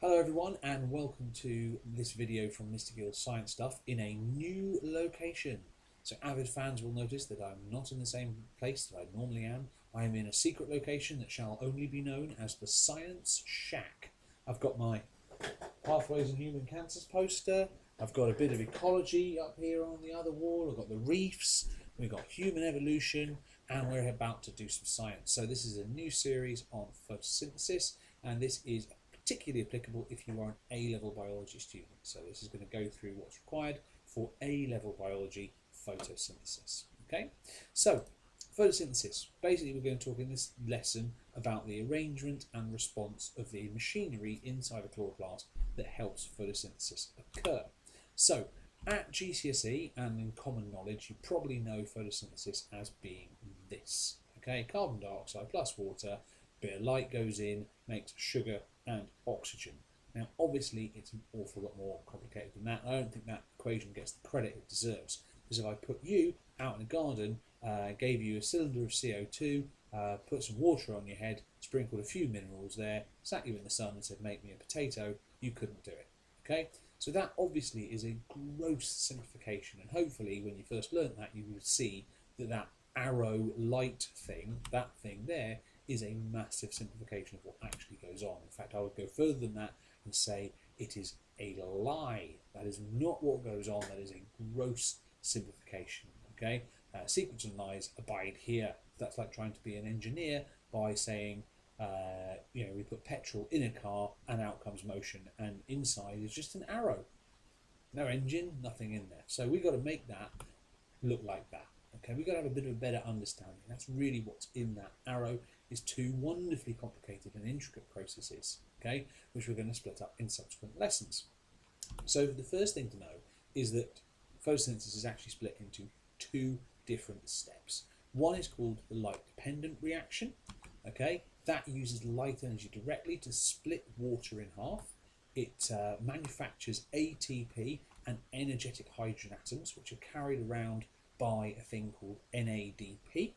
Hello everyone and welcome to this video from Mr. Gill's Science Stuff in a new location. So avid fans will notice that I'm not in the same place that I normally am. I am in a secret location that shall only be known as the Science Shack. I've got my Pathways in Human Cancers poster. I've got a bit of ecology up here on the other wall. I've got the reefs. We've got human evolution and we're about to do some science. So this is a new series on photosynthesis and this is particularly applicable if you are an A-level biology student. So this is going to go through what's required for A-level biology photosynthesis. Okay, so photosynthesis. Basically, we're going to talk in this lesson about the arrangement and response of the machinery inside a chloroplast that helps photosynthesis occur. So at GCSE and in common knowledge, you probably know photosynthesis as being this. Okay, carbon dioxide plus water, bit of light goes in, makes sugar and oxygen. Now obviously it's an awful lot more complicated than that. I don't think that equation gets the credit it deserves, because if I put you out in a garden, gave you a cylinder of CO2, put some water on your head, sprinkled a few minerals there, sat you in the sun and said make me a potato, you couldn't do it. Okay, so that obviously is a gross simplification, and hopefully when you first learnt that you would see that that arrow light thing, that thing there, is a massive simplification of what actually goes on. In fact, I would go further than that and say it is a lie. That is not what goes on. That is a gross simplification. Okay, secrets and lies abide here. That's like trying to be an engineer by saying, we put petrol in a car and out comes motion, and inside is just an arrow. No engine, nothing in there. So we've got to make that look like that. Okay, we've got to have a bit of a better understanding. That's really what's in that arrow, is two wonderfully complicated and intricate processes, okay, which we're going to split up in subsequent lessons. So the first thing to know is that photosynthesis is actually split into two different steps. One is called the light-dependent reaction, okay, that uses light energy directly to split water in half. It manufactures ATP and energetic hydrogen atoms, which are carried around by a thing called NADP.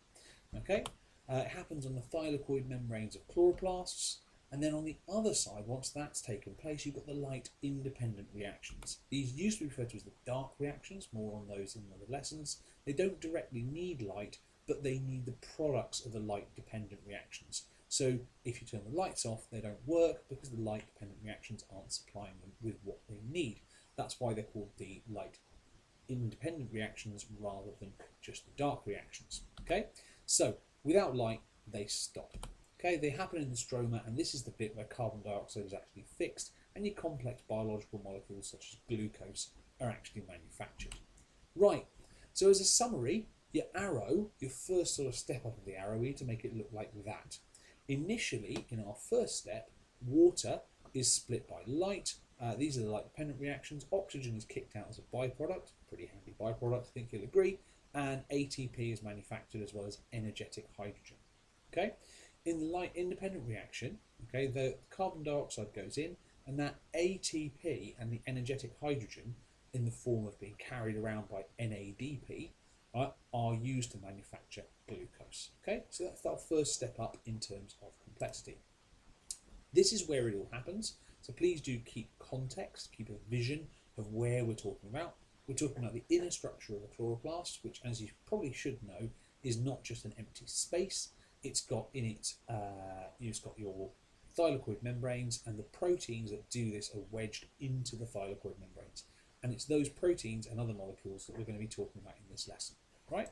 Okay, it happens on the thylakoid membranes of chloroplasts, and then on the other side, once that's taken place, you've got the light-independent reactions. These used to be referred to as the dark reactions, more on those in other lessons. They don't directly need light, but they need the products of the light-dependent reactions. So if you turn the lights off, they don't work because the light-dependent reactions aren't supplying them with what they need. That's why they're called the light-independent reactions rather than just the dark reactions. Okay, so without light, they stop. Okay, they happen in the stroma, and this is the bit where carbon dioxide is actually fixed, and your complex biological molecules such as glucose are actually manufactured. Right, so as a summary, your arrow, your first sort of step up of the arrow, we need to make it look like that. Initially, in our first step, water is split by light. These are the light-dependent reactions. Oxygen is kicked out as a byproduct, pretty handy byproduct, I think you'll agree, and ATP is manufactured as well as energetic hydrogen. Okay, in the light-independent reaction, okay, the carbon dioxide goes in, and that ATP and the energetic hydrogen, in the form of being carried around by NADP, are used to manufacture glucose. Okay, so that's our first step up in terms of complexity. This is where it all happens. So please do keep context, keep a vision of where we're talking about. We're talking about the inner structure of a chloroplast, which, as you probably should know, is not just an empty space. It's got in it, you've got your thylakoid membranes, and the proteins that do this are wedged into the thylakoid membranes. And it's those proteins and other molecules that we're going to be talking about in this lesson, right?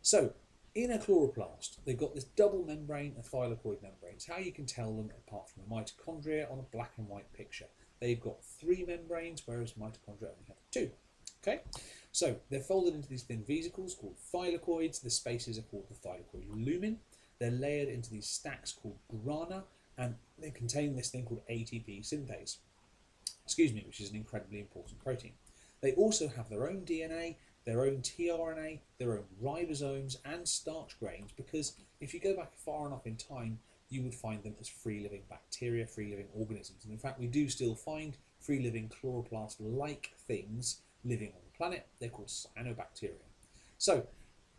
So in a chloroplast, they've got this double membrane of thylakoid membranes. How you can tell them apart from the mitochondria on a black and white picture. They've got 3 membranes, whereas mitochondria only have 2. Okay, so they're folded into these thin vesicles called thylakoids. The spaces are called the thylakoid lumen. They're layered into these stacks called grana, and they contain this thing called ATP synthase, which is an incredibly important protein. They also have their own DNA, their own tRNA, their own ribosomes and starch grains, because if you go back far enough in time, you would find them as free-living bacteria, free-living organisms. And in fact, we do still find free-living chloroplast-like things living on the planet. They're called cyanobacteria. So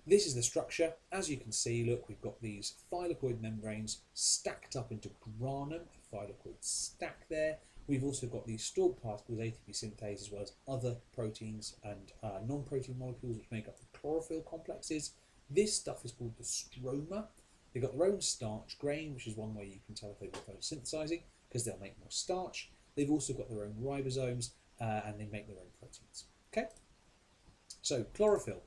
this is the structure. As you can see, look, we've got these thylakoid membranes stacked up into granum, a thylakoid stack there, We've also got these stalk particles, ATP synthase, as well as other proteins and non-protein molecules which make up the chlorophyll complexes. This stuff is called the stroma. They've got their own starch grain, which is one way you can tell if they've been photosynthesizing, because they'll make more starch. They've also got their own ribosomes, and they make their own proteins. Okay? So chlorophyll.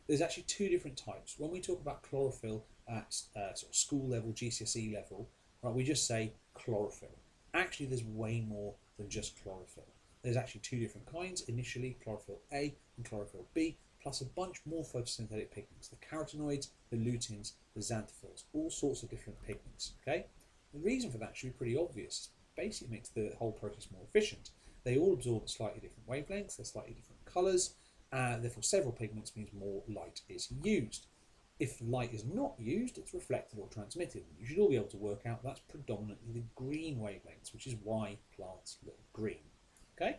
There's actually two different types. When we talk about chlorophyll at sort of school level, GCSE level, right, we just say chlorophyll. Actually, there's way more than just chlorophyll. There's actually two different kinds. Initially, chlorophyll A and chlorophyll B, plus a bunch more photosynthetic pigments. The carotenoids, the luteins, the xanthophylls, all sorts of different pigments. Okay? The reason for that should be pretty obvious. It basically makes the whole process more efficient. They all absorb at slightly different wavelengths, they're slightly different colours, therefore several pigments means more light is used. If light is not used, it's reflected or transmitted. You should all be able to work out that's predominantly the green wavelengths, which is why plants look green. Okay,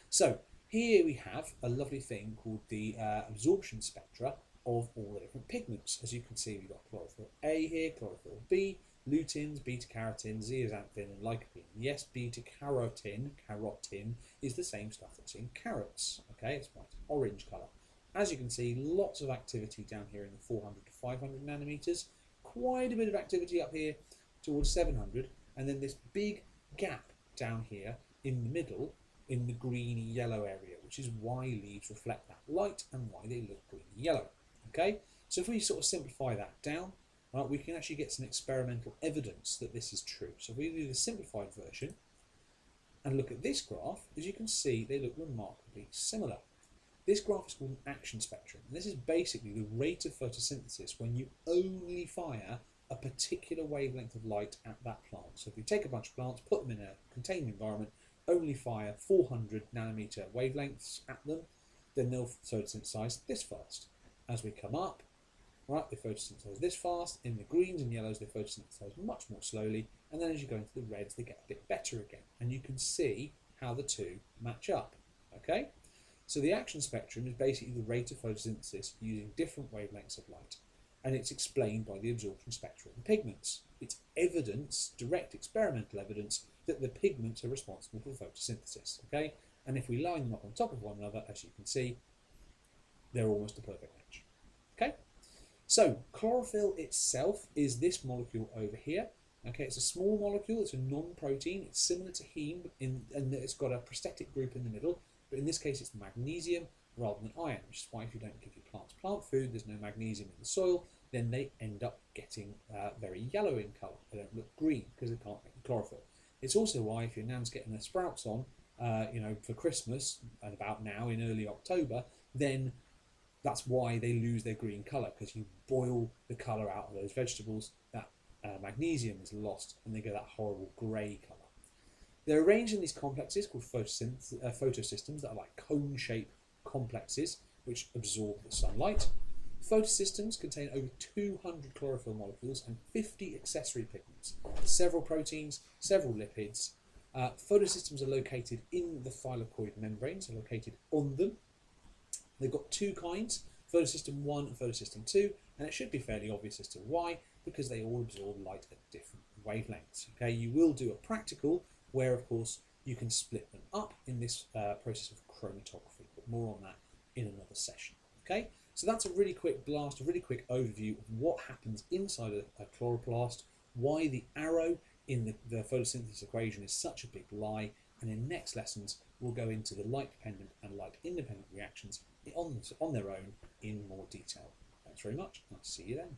so here we have a lovely thing called the absorption spectra of all the different pigments. As you can see, we've got chlorophyll A here, chlorophyll B, luteins, beta-carotene, zeaxanthin, and lycopene. Yes, beta-carotene, is the same stuff that's in carrots. Okay, it's white, orange colour. As you can see, lots of activity down here in the 400 to 500 nanometers. Quite a bit of activity up here towards 700, and then this big gap down here in the middle in the greeny yellow area, which is why leaves reflect that light and why they look greeny yellow. Okay, so if we sort of simplify that down, right, we can actually get some experimental evidence that this is true. So if we do the simplified version and look at this graph, as you can see, they look remarkably similar. This graph is called an action spectrum, and this is basically the rate of photosynthesis when you only fire a particular wavelength of light at that plant. So if you take a bunch of plants, put them in a contained environment, only fire 400 nanometer wavelengths at them, then they'll photosynthesize this fast. As we come up, right, they photosynthesize this fast. In the greens and yellows, they photosynthesize much more slowly, and then as you go into the reds, they get a bit better again. And you can see how the two match up. Okay? So the action spectrum is basically the rate of photosynthesis using different wavelengths of light, and it's explained by the absorption spectra of the pigments. It's evidence, direct experimental evidence, that the pigments are responsible for photosynthesis. Okay? And if we line them up on top of one another, as you can see, they're almost a perfect match. Okay? So chlorophyll itself is this molecule over here. Okay, it's a small molecule, it's a non-protein, it's similar to heme and it's got a prosthetic group in the middle, but in this case it's magnesium rather than iron, which is why if you don't give your plants plant food, there's no magnesium in the soil, then they end up getting very yellow in colour. They don't look green because they can't make the chlorophyll. It's also why if your nan's getting their sprouts on, for Christmas and about now in early October, then that's why they lose their green colour, because you boil the colour out of those vegetables, that magnesium is lost and they get that horrible grey colour. They're arranged in these complexes called photosystems that are like cone-shaped complexes which absorb the sunlight. Photosystems contain over 200 chlorophyll molecules and 50 accessory pigments, several proteins, several lipids. Photosystems are located in the thylakoid membranes, are located on them. They've got two kinds, photosystem 1 and photosystem 2, and it should be fairly obvious as to why, because they all absorb light at different wavelengths. Okay, you will do a practical where, of course, you can split them up in this process of chromatography, but more on that in another session. Okay, so that's a really quick blast, a really quick overview of what happens inside a chloroplast, why the arrow in the photosynthesis equation is such a big lie, and in next lessons we'll go into the light-dependent and light-independent reactions on their own in more detail. Thanks very much, and I'll see you then.